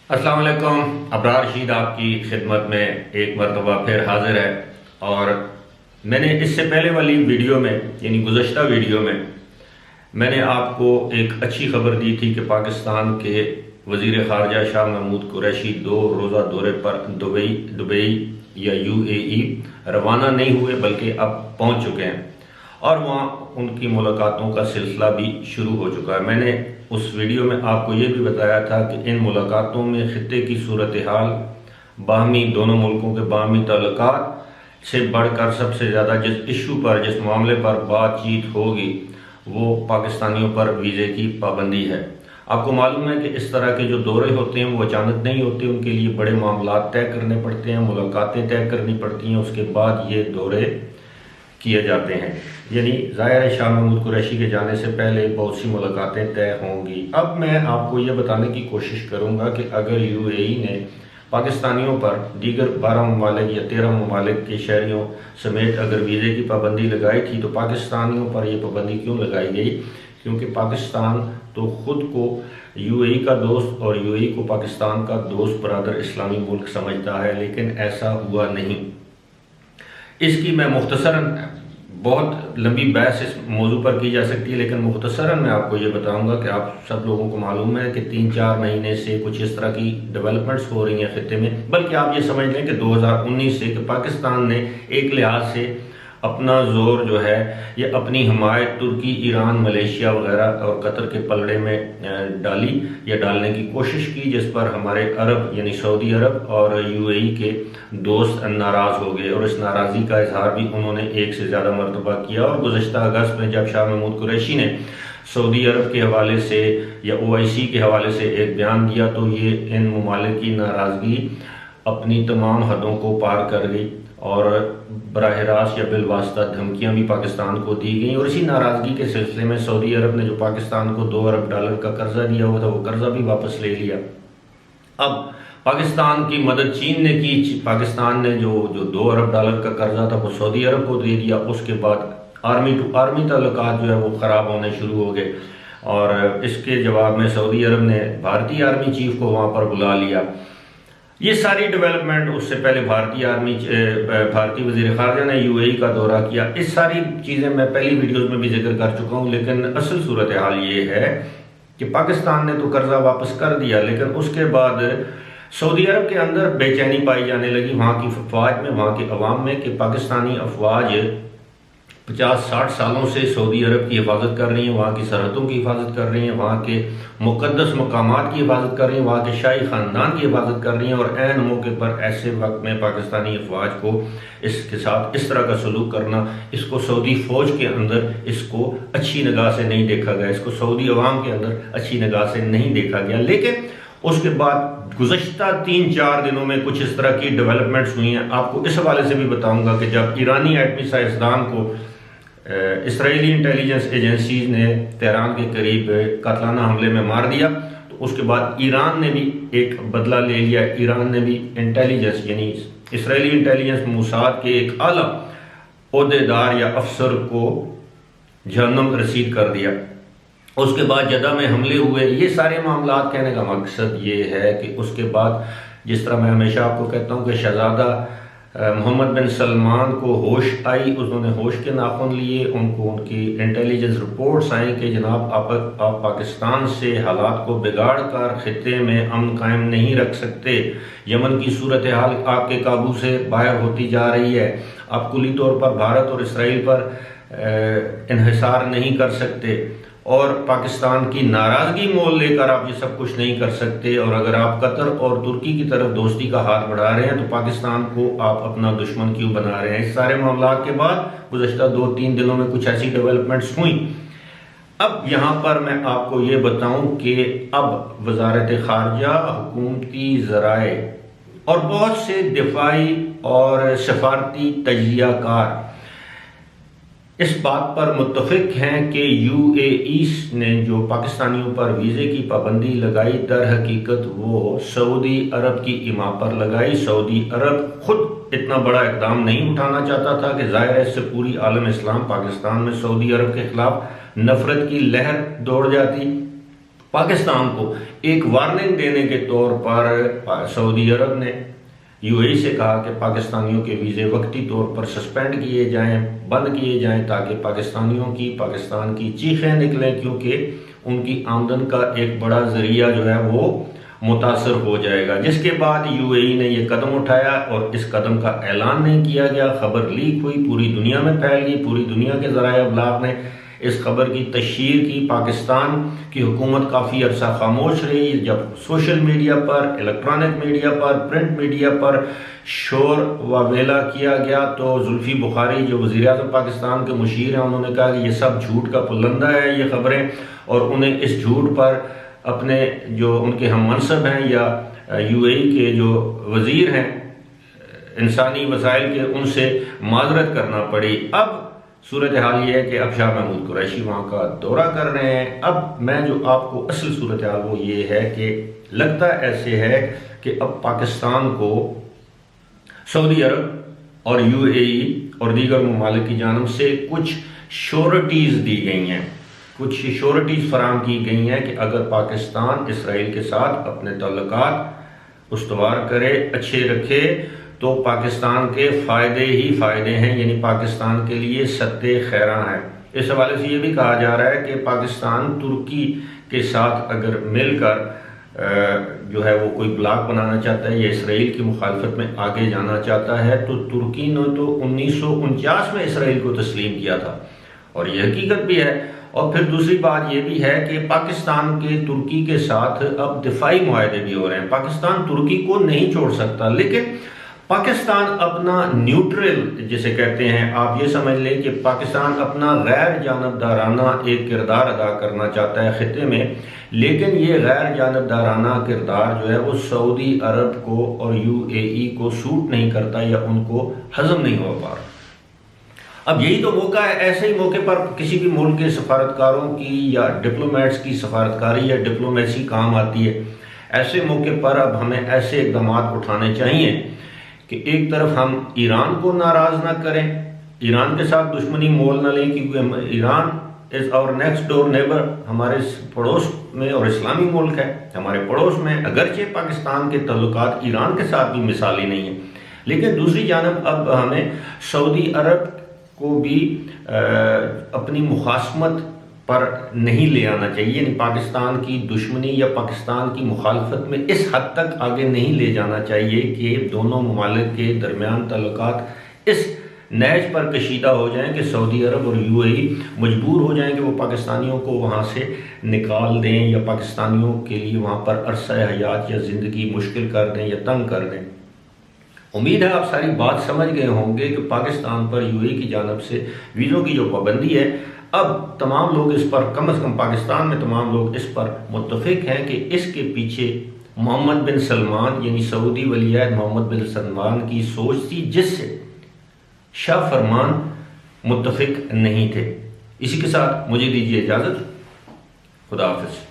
अस्सलाम वालेकुम। अबरार रशीद आपकी खिदमत में एक मरतबा फिर हाजिर है। और मैंने इससे पहले वाली वीडियो में यानी गुज़श्ता वीडियो में मैंने आपको एक अच्छी खबर दी थी कि पाकिस्तान के वज़ीर ख़ारजा शाह महमूद कुरैशी 2 रोज़ा दौरे पर दुबई या यूएई रवाना नहीं हुए बल्कि अब पहुंच चुके हैं और वहाँ उनकी मुलाकातों का सिलसिला भी शुरू हो चुका है। मैंने उस वीडियो में आपको ये भी बताया था कि इन मुलाकातों में खित्ते की सूरत हाल, बाहमी दोनों मुल्कों के बाहमी ताल्लुकात से बढ़कर सबसे ज़्यादा जिस इशू पर, जिस मामले पर बातचीत होगी वो पाकिस्तानियों पर वीज़े की पाबंदी है। आपको मालूम है कि इस तरह के जो दौरे होते हैं वो अचानक नहीं होते, उनके लिए बड़े मामला तय करने पड़ते हैं, मुलाकातें तय करनी पड़ती हैं, उसके बाद ये दौरे किए जाते हैं। यानी ज़ाहिर है शाह महमूद कुरैशी के जाने से पहले बहुत सी मुलाकातें तय होंगी। अब मैं आपको ये बताने की कोशिश करूँगा कि अगर यूएई ने पाकिस्तानियों पर दीगर 12 ममालिक या 13 ममालिक के शहरियों समेत अगर वीज़े की पाबंदी लगाई थी तो पाकिस्तानियों पर यह पाबंदी क्यों लगाई गई? क्योंकि पाकिस्तान तो ख़ुद को यूएई का दोस्त और यूएई को पाकिस्तान का दोस्त बरादर इस्लामी मुल्क समझता है, लेकिन ऐसा हुआ नहीं। इसकी मैं मुख्तसरन, बहुत लंबी बहस इस मौजू पर की जा सकती है, लेकिन मुख्तसरन मैं आपको ये बताऊंगा कि आप सब लोगों को मालूम है कि 3-4 महीने से कुछ इस तरह की डेवलपमेंट्स हो रही हैं खित्ते में, बल्कि आप ये समझ लें कि 2019 से कि पाकिस्तान ने एक लिहाज से अपना जोर जो है ये अपनी हमायत तुर्की, ईरान, मलेशिया वगैरह और कतर के पलड़े में डाली या डालने की कोशिश की, जिस पर हमारे अरब यानी सऊदी अरब और यूएई के दोस्त नाराज़ हो गए और इस नाराज़गी का इजहार भी उन्होंने एक से ज़्यादा मरतबा किया। और गुज़श्ता अगस्त में जब शाह महमूद कुरैशी ने सऊदी अरब के हवाले से या ओआईसी के हवाले से एक बयान दिया तो ये इन ममालिक की नाराज़गी अपनी तमाम हदों को पार कर गई और बराह रास्त या बिलवास्ता धमकियां भी पाकिस्तान को दी गई। और इसी नाराज़गी के सिलसिले में सऊदी अरब ने जो पाकिस्तान को $2 अरब का कर्जा दिया हुआ था वो कर्जा भी वापस ले लिया। अब पाकिस्तान की मदद चीन ने की, पाकिस्तान ने जो $2 अरब का कर्जा था वो सऊदी अरब को दे दिया। उसके बाद आर्मी टू आर्मी ताल्लुकात जो है वो ख़राब होने शुरू हो गए और इसके जवाब में सऊदी अरब ने भारतीय आर्मी चीफ को वहाँ पर बुला लिया। ये सारी डेवलपमेंट, उससे पहले भारतीय वज़ीर ख़ारजा ने यूएई का दौरा किया, इस सारी चीज़ें मैं पहली वीडियोज़ में भी जिक्र कर चुका हूँ। लेकिन असल सूरत हाल ये है कि पाकिस्तान ने तो कर्जा वापस कर दिया, लेकिन उसके बाद सऊदी अरब के अंदर बेचैनी पाई जाने लगी वहाँ की अफवाज में, वहाँ के अवाम में, कि पाकिस्तानी अफवाज 50-60 सालों से सऊदी अरब की हिफाजत कर रही हैं, वहाँ की सरहदों की हिफाजत कर रही हैं, वहाँ के मुक़द्दस मकामात की हिफाजत कर रही हैं, वहाँ के शाही ख़ानदान की हिफाजत कर रही हैं। और ऐन मौके पर ऐसे वक्त में पाकिस्तानी अफवाज को इसके साथ इस तरह का सलूक करना, इसको सऊदी फ़ौज के अंदर इसको अच्छी निगाह से नहीं देखा गया, इसको सऊदी अवाम के अंदर अच्छी निगाह से नहीं देखा गया। लेकिन उसके बाद गुज़श्ता 3-4 दिनों में कुछ इस तरह की डेवलपमेंट्स हुई हैं। आपको इस हवाले से भी बताऊँगा कि जब ईरानी एटमी साइंसदान को इसराइली इंटेलिजेंस एजेंसीज ने तेहरान के करीब कातलाना हमले में मार दिया तो उसके बाद ईरान ने भी एक बदला ले लिया। ईरान ने भी इंटेलिजेंस यानी इसराइली इंटेलिजेंस मोसाद के एक आला ओहदेदार या अफसर को जहन्नम रसीद कर दिया। उसके बाद जद्दा में हमले हुए। ये सारे मामला कहने का मकसद ये है कि उसके बाद जिस तरह मैं हमेशा आपको कहता हूँ कि शहजादा मोहम्मद बिन सलमान को होश आई, उन्होंने होश के नाखून लिए, उनको उनकी इंटेलिजेंस रिपोर्ट्स आई कि जनाब आप पाकिस्तान से हालात को बिगाड़ कर खित्ते में अमन कायम नहीं रख सकते, यमन की सूरत हाल आपके काबू से बाहर होती जा रही है, आप कुली तौर पर भारत और इसराइल पर इन्हिसार नहीं कर सकते और पाकिस्तान की नाराज़गी मोल लेकर आप ये सब कुछ नहीं कर सकते, और अगर आप कतर और तुर्की की तरफ दोस्ती का हाथ बढ़ा रहे हैं तो पाकिस्तान को आप अपना दुश्मन क्यों बना रहे हैं। इस सारे मामला के बाद गुज़श्ता 2-3 दिनों में कुछ ऐसी डेवलपमेंट्स हुई। अब यहाँ पर मैं आपको ये बताऊं कि अब वजारत ख़ारजा, हुकूमती ज़राए और बहुत से दिफाई और सफारती तजियाकार इस बात पर मुत्तफिक हैं कि यूएई ने जो पाकिस्तानियों पर वीज़े की पाबंदी लगाई दर हकीकत वो सऊदी अरब की इमा पर लगाई। सऊदी अरब खुद इतना बड़ा इकदाम नहीं उठाना चाहता था कि ज़ाहिर है इससे पूरी आलम इस्लाम पाकिस्तान में सऊदी अरब के खिलाफ नफरत की लहर दौड़ जाती पाकिस्तान को एक वार्निंग देने के तौर पर सऊदी अरब ने यूएई से कहा कि पाकिस्तानियों के वीज़े वक्ती तौर पर सस्पेंड किए जाएं, बंद किए जाएं, ताकि पाकिस्तान की चीखें निकलें, क्योंकि उनकी आमदन का एक बड़ा जरिया जो है वो मुतासर हो जाएगा। जिसके बाद यूएई ने यह कदम उठाया और इस कदम का ऐलान नहीं किया गया। खबर लीक हुई, पूरी दुनिया में फैल गई, पूरी दुनिया के ज़राए अबलाग ने इस खबर की तशहीर की। पाकिस्तान की हुकूमत काफ़ी अरसा खामोश रही। जब सोशल मीडिया पर, इलेक्ट्रॉनिक मीडिया पर, प्रिंट मीडिया पर शोर व वेला किया गया तो जुल्फी बुखारी जो वज़ीर-ए-आज़म पाकिस्तान के मुशीर हैं, उन्होंने कहा कि ये सब झूठ का पुलंदा है ये खबरें, और उन्हें इस झूठ पर अपने जो उनके हम मनसब हैं या यूएई के जो वज़ीर हैं इंसानी वसाइल के, उनसे माजरत करना पड़ी। अब सूरत हाल ये है कि अब शाह महमूद कुरैशी वहाँ का दौरा कर रहे हैं। अब मैं जो आपको असल सूरत हाल वो ये है कि लगता ऐसे है कि अब पाकिस्तान को सऊदी अरब और यूएई और दीगर ममालिक की जानब से कुछ श्योरिटीज़ दी गई हैं, कुछ श्योरिटीज़ फराहम की गई हैं कि अगर पाकिस्तान इसराइल के साथ अपने ताल्लुकात उस्तवार करे, अच्छे रखे, तो पाकिस्तान के फ़ायदे ही फ़ायदे हैं, यानी पाकिस्तान के लिए सत्ते खैरा है। इस हवाले से ये भी कहा जा रहा है कि पाकिस्तान तुर्की के साथ अगर मिलकर जो है वो कोई ब्लॉक बनाना चाहता है या इसराइल की मुखालफत में आगे जाना चाहता है, तो तुर्की ने तो 1949 में इसराइल को तस्लीम किया था और यह हकीकत भी है। और फिर दूसरी बात यह भी है कि पाकिस्तान के तुर्की के साथ अब दिफाई मुआहदे भी हो रहे हैं। पाकिस्तान तुर्की को नहीं छोड़ सकता, लेकिन पाकिस्तान अपना न्यूट्रल जिसे कहते हैं, आप ये समझ लें कि पाकिस्तान अपना गैर जानबदाराना एक किरदार अदा करना चाहता है खिते में, लेकिन ये गैर जानबदाराना किरदार जो है वो सऊदी अरब को और यूएई को सूट नहीं करता या उनको हजम नहीं हो पा रहा। अब यही तो मौका है, ऐसे ही मौके पर किसी भी मुल्क के सफारतकारों की या डिप्लोमेट्स की सफारतकारी या डिप्लोमेसी काम आती है। ऐसे मौके पर अब हमें ऐसे इकदाम उठाने चाहिए कि एक तरफ हम ईरान को नाराज़ ना करें, ईरान के साथ दुश्मनी मोल ना लें, क्योंकि Iran is our next door neighbour, हमारे पड़ोस में और इस्लामी मुल्क है हमारे पड़ोस में। अगरचे पाकिस्तान के तल्लुकात ईरान के साथ भी मिसाली नहीं है, लेकिन दूसरी जानब अब हमें सऊदी अरब को भी अपनी मुखासमत पर नहीं ले आना चाहिए, यानी पाकिस्तान की दुश्मनी या पाकिस्तान की मुखालफत में इस हद तक आगे नहीं ले जाना चाहिए कि दोनों ममालिक के दरमियान ताल्लुकात इस नहज पर कशीदा हो जाएं कि सऊदी अरब और यूएई मजबूर हो जाएं कि वो पाकिस्तानियों को वहाँ से निकाल दें या पाकिस्तानियों के लिए वहाँ पर अरसा हयात या ज़िंदगी मुश्किल कर दें या तंग कर दें। उम्मीद है आप सारी बात समझ गए होंगे कि पाकिस्तान पर यूएई की जानब से वीज़ों की जो पाबंदी है, अब तमाम लोग इस पर, कम से कम पाकिस्तान में तमाम लोग इस पर मुत्तफिक हैं कि इसके पीछे मोहम्मद बिन सलमान यानी सऊदी वली-अहद मोहम्मद बिन सलमान की सोच थी, जिससे शाह फरमान मुत्तफिक नहीं थे। इसी के साथ मुझे दीजिए इजाज़त। खुदा हाफिज़।